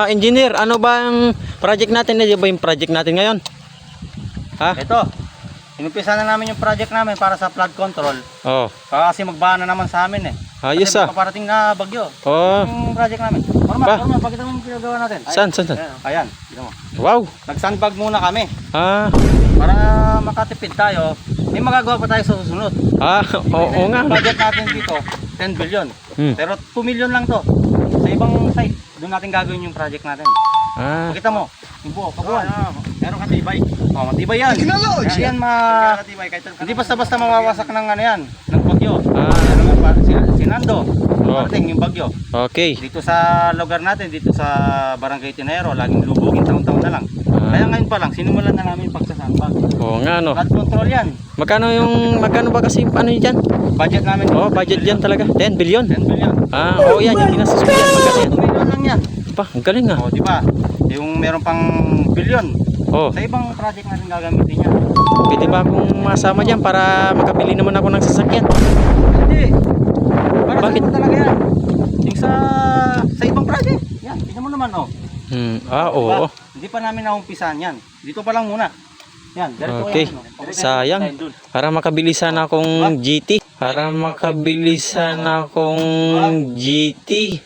Engineer, ano ba ang project natin? Ano ba yung project natin ngayon? Ha? Ito, inumpisa na namin yung project namin para sa flood control. Oh. Kasi magbaha na naman sa amin eh. Ayos Kasi ah. paparating na bagyo. Oh. Yung project namin. Ba? Normal, pakita mo yung ginagawa natin. Saan? Ayan, tignan mo. Wow. Nag-sandbag muna kami. Ah. Para makatipid tayo, may magagawa pa tayo sa susunod. Oo nga. Yung budget natin dito, 10 billion. Pero 2 million lang to. Sa ibang site, doon natin gagawin yung project natin. Pakita mo, yung buo, kabuhan. Meron katibay. Matibay yan. Yan hindi basta-basta mawawasak ng ano yan, ng bagyo. Sinando, parating yung bagyo. Okay. Dito sa lugar natin, dito sa Barangay Tinero, laging lubugin taon-taon na lang. Kaya ngayon pa lang, sinimulan na namin pagsasambag. Oo nga no. Flood control yan. Magkano ba kasi ano yun dyan? Budget namin. Budget yan talaga. 10 billion. 10 billion. Yan, yung ginastos ko yan. Magkano yan? 2 million lang yan. Pa, ang galing ah. Di ba? Yung meron pang billion. Sa ibang project natin gagamitin yan. Pwede ba akong masama dyan para makabili naman ako ng sasakyan? Hindi. Para Bakit? sa talaga yan. Yung sa ibang project. Yan, tignan mo naman oh. Oo. Diba? Hindi pa namin naumpisahan yan. Dito pa lang muna. Yan, Okay. Sayang. Para makabili sana akong GT.